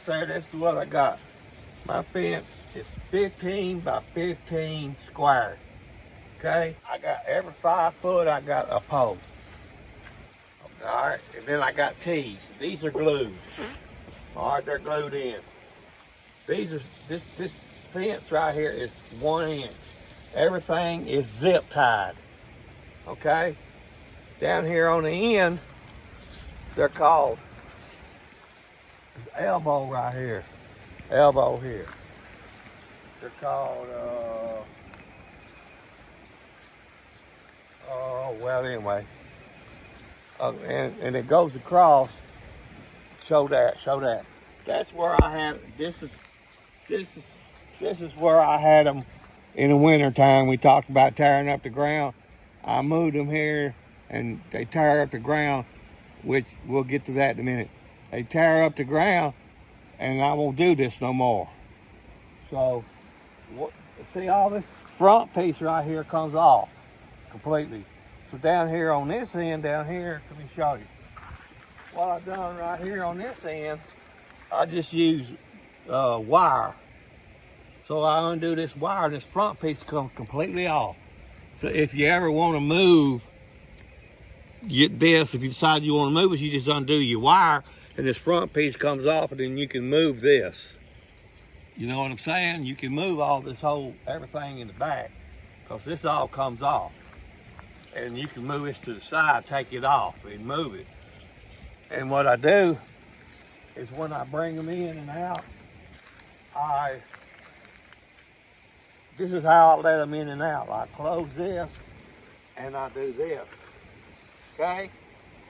there, this is what I got. My fence is 15 by 15 square. Okay, I got every 5 foot, I got a post. All right, and then I got T's. These are glued. All right, they're glued in. These are this fence right here is 1 inch. Everything is zip tied. Okay, down here on the end, they're called elbow right here, elbow here. They're called. Oh well, anyway. And it goes across. Show that. That's where I had. This is where I had them in the winter time. We talked about tearing up the ground. I moved them here, and they tear up the ground, which we'll get to that in a minute. They tear up the ground, and I won't do this no more. So, see, all this front piece right here comes off completely. So down here on this end, down here, let me show you. What I've done right here on this end, I just use wire. So I undo this wire, and this front piece comes completely off. So if you ever want to move this, if you decide you want to move it, you just undo your wire, and this front piece comes off, and then you can move this. You know what I'm saying? You can move all this whole, everything in the back, because this all comes off. And you can move this to the side, take it off, and move it. And what I do is when I bring them in and out, this is how I let them in and out. I close this, and I do this, okay?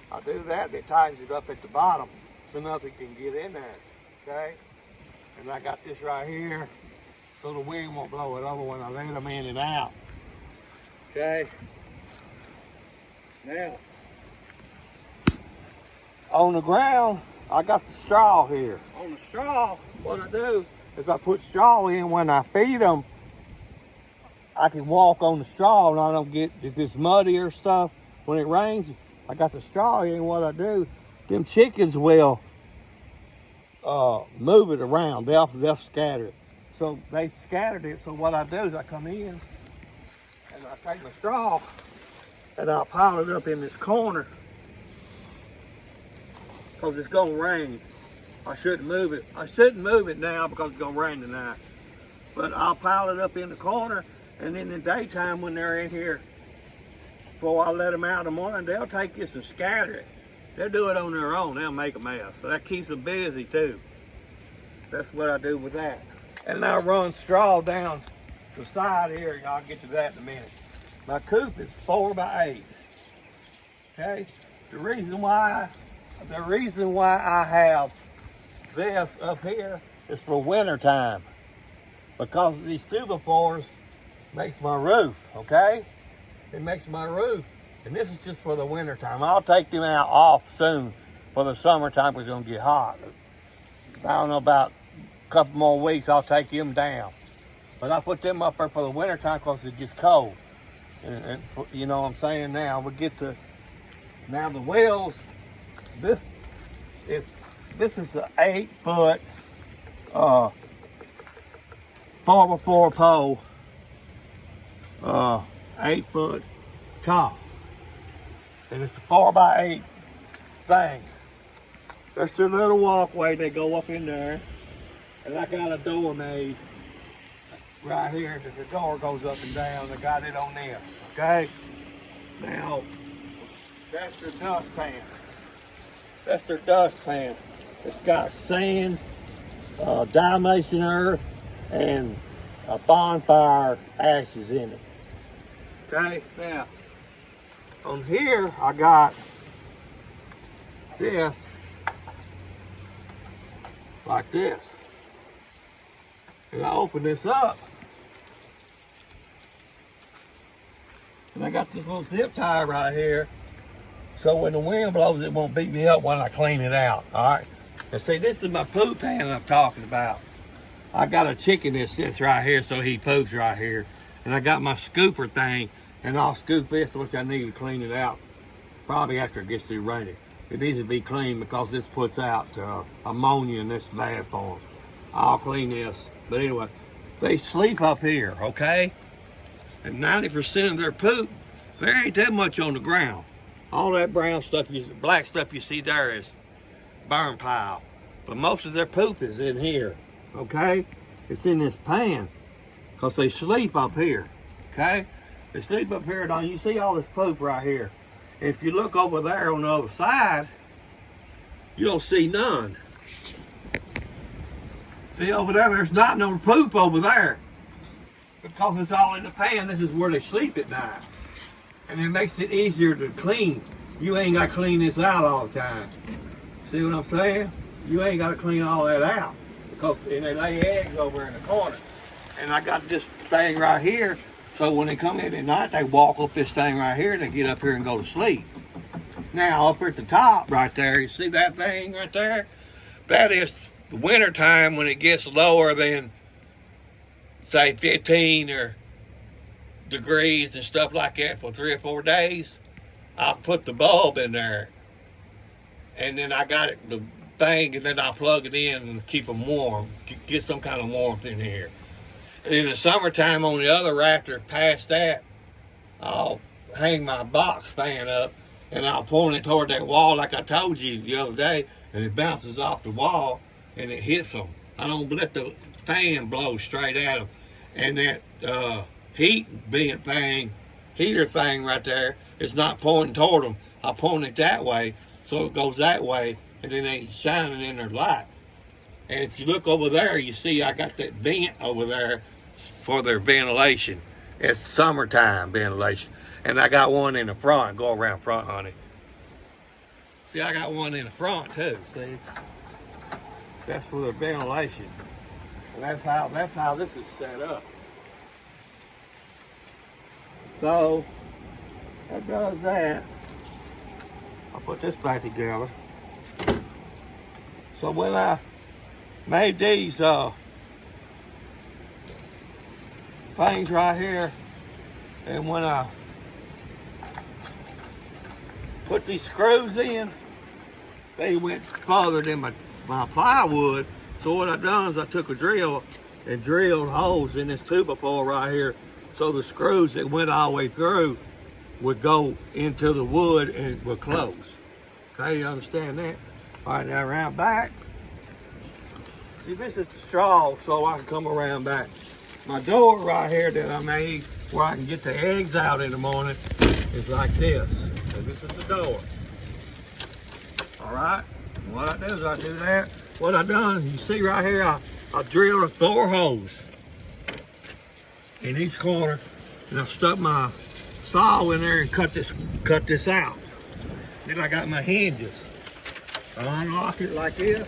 I do that, and it tightens it up at the bottom, so nothing can get in there, okay? And I got this right here, so the wind won't blow it over when I let them in and out, okay? Now, on the ground, I got the straw here. On the straw, what I do is I put straw in. When I feed them, I can walk on the straw and I don't get, if it's muddy or stuff, when it rains, I got the straw in. What I do, them chickens will move it around. They'll scatter it. So they scattered it, so what I do is I come in and I take my straw and I'll pile it up in this corner, because it's gonna rain. I shouldn't move it. I shouldn't move it now because it's gonna rain tonight. But I'll pile it up in the corner, and in the daytime when they're in here, before I let them out in the morning, they'll take this and scatter it. They'll do it on their own. They'll make a mess. So that keeps them busy too. That's what I do with that. And I run straw down the side here, and I'll get to that in a minute. My coop is 4 by 8. Okay? The reason why I have this up here is for winter time, because these 2x4s makes my roof, okay? It makes my roof, and this is just for the winter time. I'll take them out off soon for the summertime, because it's gonna get hot. I don't know, about a couple more weeks, I'll take them down. But I put them up there for the winter time because it gets cold. And you know what I'm saying? Now we get to, now the wheels, this is an 8 foot 4x4 pole, 8 foot tall, and it's a 4 by 8 thing. There's a little walkway, they go up in there, and I got a door made right here that the door goes up and down. I got it on this, okay? Now, that's their dust pan. That's their dust pan. It's got sand, Dalmatian earth, and a bonfire ashes in it. Okay, now, on here I got this, like this. And I open this up, and I got this little zip tie right here, so when the wind blows, it won't beat me up when I clean it out, all right? And see, this is my poop pan I'm talking about. I got a chicken that sits right here, so he poops right here. And I got my scooper thing, and I'll scoop this, which I need to clean it out, probably after it gets through raining. It needs to be cleaned because this puts out ammonia and this is bad for them. I'll clean this. But anyway, they sleep up here, okay? And 90% of their poop, there ain't that much on the ground. All that brown stuff, black stuff you see there is burn pile. But most of their poop is in here, okay? It's in this pan, because they sleep up here, okay? They sleep up here, and you see all this poop right here. If you look over there on the other side, you don't see none. See over there, there's not no poop over there. Because it's all in the pan, this is where they sleep at night. And it makes it easier to clean. You ain't got to clean this out all the time. See what I'm saying? You ain't got to clean all that out. Because and they lay eggs over in the corner. And I got this thing right here. So when they come in at night, they walk up this thing right here, they get up here and go to sleep. Now up at the top right there, you see that thing right there? That is the winter time when it gets lower than, say, 15 or degrees and stuff like that for 3 or 4 days. I'll put the bulb in there. And then I got it, the thing, and then I'll plug it in and keep them warm, get some kind of warmth in here. And in the summertime on the other rafter past that, I'll hang my box fan up and I'll point it toward that wall like I told you the other day, and it bounces off the wall and it hits them. I don't let the fan blow straight at them. And that heater thing right there is not pointing toward them. I point it that way so it goes that way, and then they shining in their light. And if you look over there, you see I got that vent over there for their ventilation. It's summertime ventilation. And I got one in the front. Go around front, honey. See, I got one in the front too, see? That's for their ventilation. And that's how this is set up. So, that does that. I'll put this back together. So when I made these things right here, and when I put these screws in, they went farther than my plywood. So what I done is I took a drill and drilled holes in this 2x4 right here, so the screws that went all the way through would go into the wood and would close. Okay, you understand that? All right, now around back. See, this is the straw, so I can come around back. My door right here that I made where I can get the eggs out in the morning is like this. So this is the door. All right, and what I do is I do that. What I done, you see right here, I drilled 4 holes in each corner, and I stuck my saw in there and cut this out. Then I got my hinges. I unlock it like this,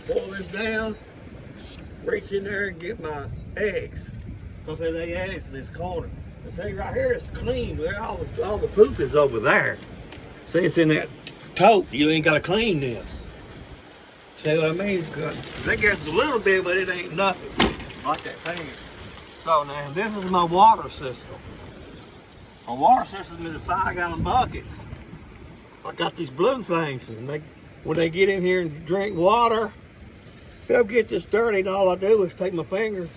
pull this down, reach in there and get my eggs. Because they lay eggs in this corner. And see right here, it's clean. All the poop is over there. See, it's in that tote. You ain't got to clean this. See what I mean? They get a little bit, but it ain't nothing like that thing. So now, this is my water system. My water system is a 5-gallon bucket. I got these blue things, and when they get in here and drink water, they'll get this dirty, and all I do is take my finger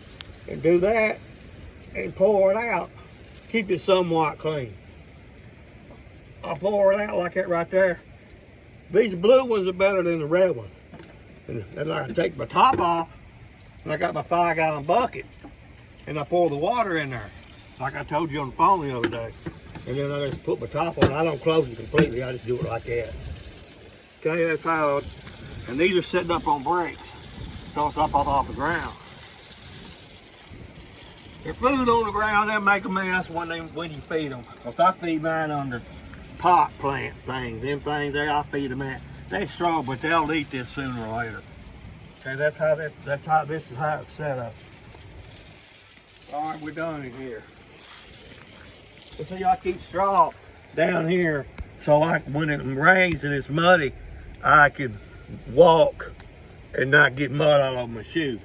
and do that and pour it out. Keep it somewhat clean. I'll pour it out like that right there. These blue ones are better than the red ones. And then I take my top off, and I got my 5-gallon bucket, and I pour the water in there, like I told you on the phone the other day. And then I just put my top on. I don't close it completely. I just do it like that. Okay, that's how. And these are sitting up on bricks, so it's up off the ground. If food on the ground, they'll make a mess when you feed them. If I feed mine under pot plant things, them things there, I feed them at. They strong, but they'll eat this sooner or later. Okay, this is how it's set up. All right, we're done in here. So see, I keep straw down here, so when it rains and it's muddy, I can walk and not get mud all over my shoes.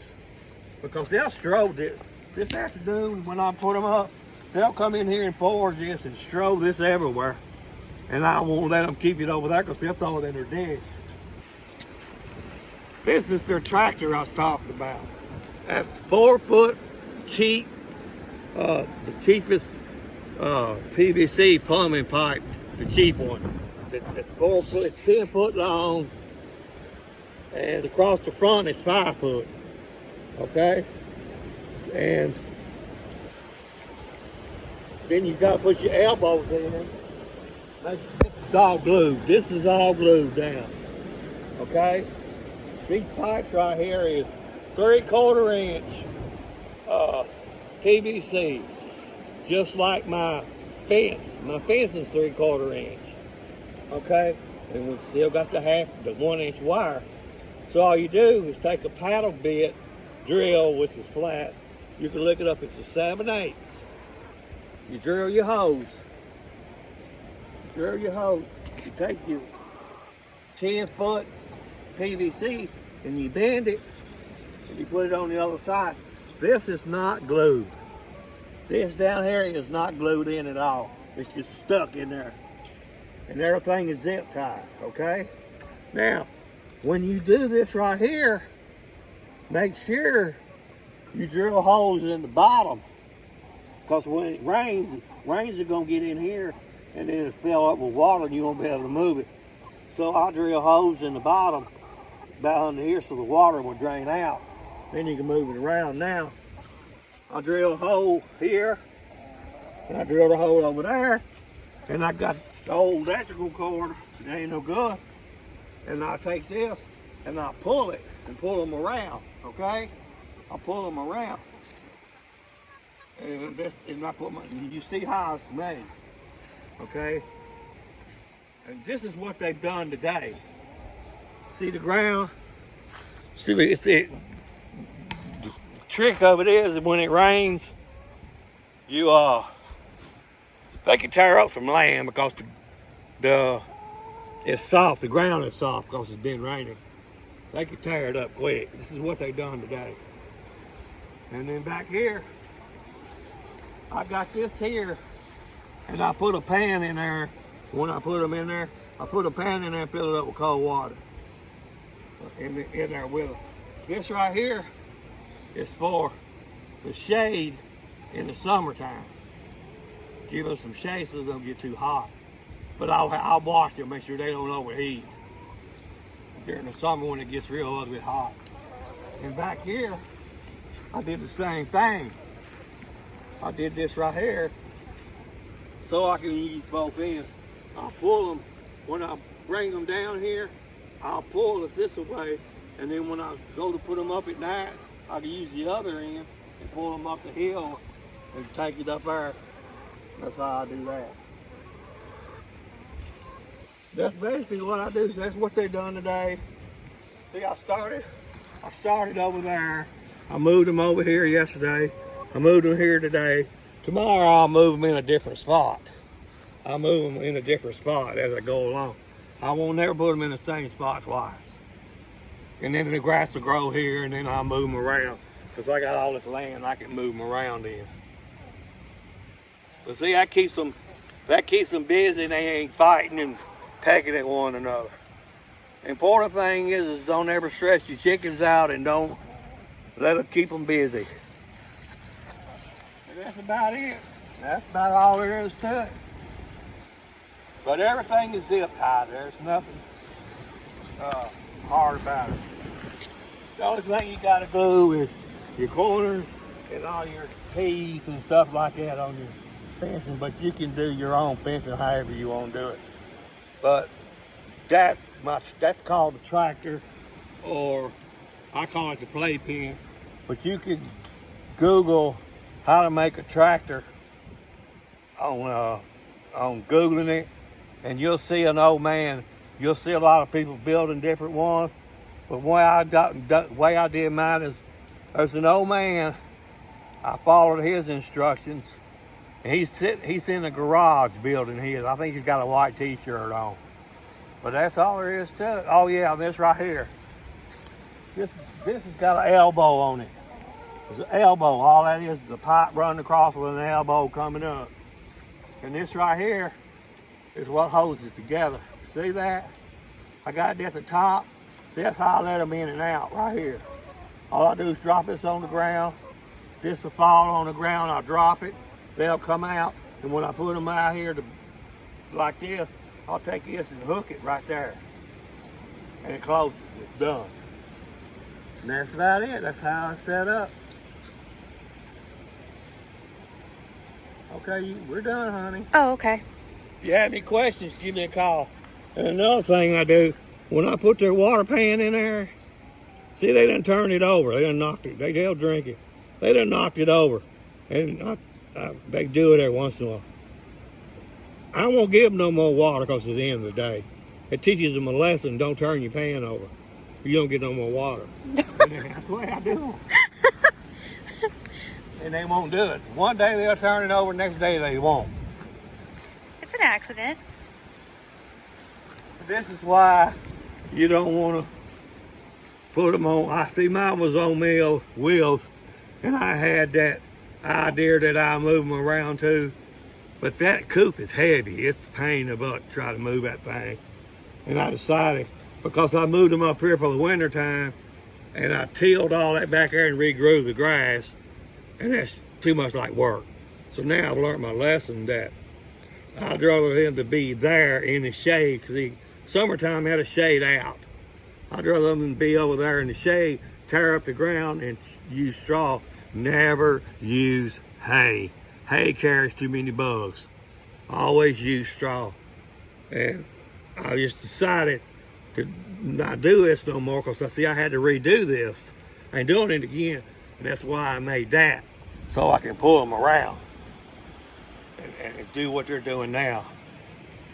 Because they'll strobe this afternoon when I put them up, they'll come in here and forage this and strobe this everywhere. And I won't let them keep it over there because they'll throw it in their ditch. This is their tractor I was talking about. That's 4-foot cheap, the cheapest PVC plumbing pipe, the cheap one. It's 4 foot, it's 10 foot long, and across the front it's 5 foot. Okay, and then you gotta put your elbows in. This is all glued. This is all glued down. Okay, these pipes right here is 3/4 inch PVC, just like my fence. My fence is 3/4 inch. Okay, and we still got the 1 inch wire. So all you do is take a paddle bit drill, which is flat. You can look it up. It's a 7/8. You drill your hose. Drill your hose. You take your 10-foot PVC and you bend it and you put it on the other side. This is not glued. This down here is not glued in at all. It's just stuck in there. And everything is zip tied, okay? Now, when you do this right here, make sure you drill holes in the bottom, because when it rains are gonna get in here and then it'll fill up with water and you won't be able to move it. So I drill holes in the bottom about under here so the water will drain out. Then you can move it around. Now, I drill a hole here, and I drilled a hole over there, and I got the old electrical cord, it ain't no good. And I take this and I pull it and pull them around, okay? I pull them around. And this is not put my, you see how it's made, okay? And this is what they've done today. See the ground? See, it's the trick of it is when it rains, you they can tear up some land because it's soft. The ground is soft because it's been raining. They can tear it up quick. This is what they've done today. And then back here, I got this here, and I put a pan in there. When I put them in there, I put a pan in there and fill it up with cold water in there with it. This right here is for the shade in the summertime. Give us some shade so they don't get too hot. But I'll wash them, make sure they don't overheat during the summer when it gets real ugly hot. And back here, I did the same thing. I did this right here so I can use both ends. I'll pull them, when I bring them down here, I'll pull it this way, and then when I go to put them up at night, I can use the other end and pull them up the hill and take it up there. That's how I do that. That's basically what I do. That's what they done today. See, I started over there. I moved them over here yesterday. I moved them here today. Tomorrow I'll move them in a different spot. I'll move them in a different spot as I go along. I won't never put them in the same spot twice. And then the grass will grow here, and then I'll move them around. Because I got all this land I can move them around in. But see, that keeps them busy, and they ain't fighting and pecking at one another. The important thing is don't ever stress your chickens out and don't let them keep them busy. And that's about it. That's about all there is to it. But everything is zip tied. There's nothing hard about it. The only thing you gotta glue is your corners and all your tees and stuff like that on your fencing, but you can do your own fencing however you want to do it. But that's called the tractor, or I call it the Playpen. But you can Google how to make a tractor on Googling it, and you'll see an old man. You'll see a lot of people building different ones. But the way I did mine is, there's an old man. I followed his instructions. And he's in the garage building his. I think he's got a white t-shirt on. But that's all there is to it. Oh yeah, this right here. This has got an elbow on it. It's an elbow. All that is a pipe running across with an elbow coming up. And this right here is what holds it together. See that? I got it at the top. That's how I let them in and out, right here. All I do is drop this on the ground. This will fall on the ground, I'll drop it. They'll come out, and when I put them out here like this, I'll take this and hook it right there. And it closes, it's done. And that's about it, that's how it's set up. Okay, we're done, honey. Oh, okay. If you have any questions, give me a call. And another thing I do, when I put their water pan in there, see, they done turned it over. They done knocked it. They'll drink it. They done knocked it over. And they do it every once in a while. I won't give them no more water because it's the end of the day. It teaches them a lesson, don't turn your pan over. You don't get no more water. That's the way I do them. And they won't do it. One day they'll turn it over, next day they won't. It's an accident. This is why you don't want to put them on. I see mine was on wheels, and I had that idea that I move them around too. But that coop is heavy. It's a pain in the butt to try to move that thing. And I decided, because I moved them up here for the winter time, and I tilled all that back there and regrew the grass, and that's too much like work. So now I've learned my lesson that I'd rather them to be there in the shade, because summertime had a shade out. I'd rather them be over there in the shade, tear up the ground and use straw. Never use hay. Hay carries too many bugs. Always use straw. And I just decided to not do this no more, because I had to redo this. I ain't doing it again. And that's why I made that, so I can pull them around and do what they're doing now.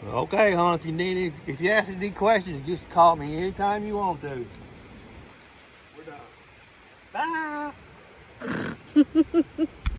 Okay, hon, if you ask any questions, just call me anytime you want to. We're done. Bye.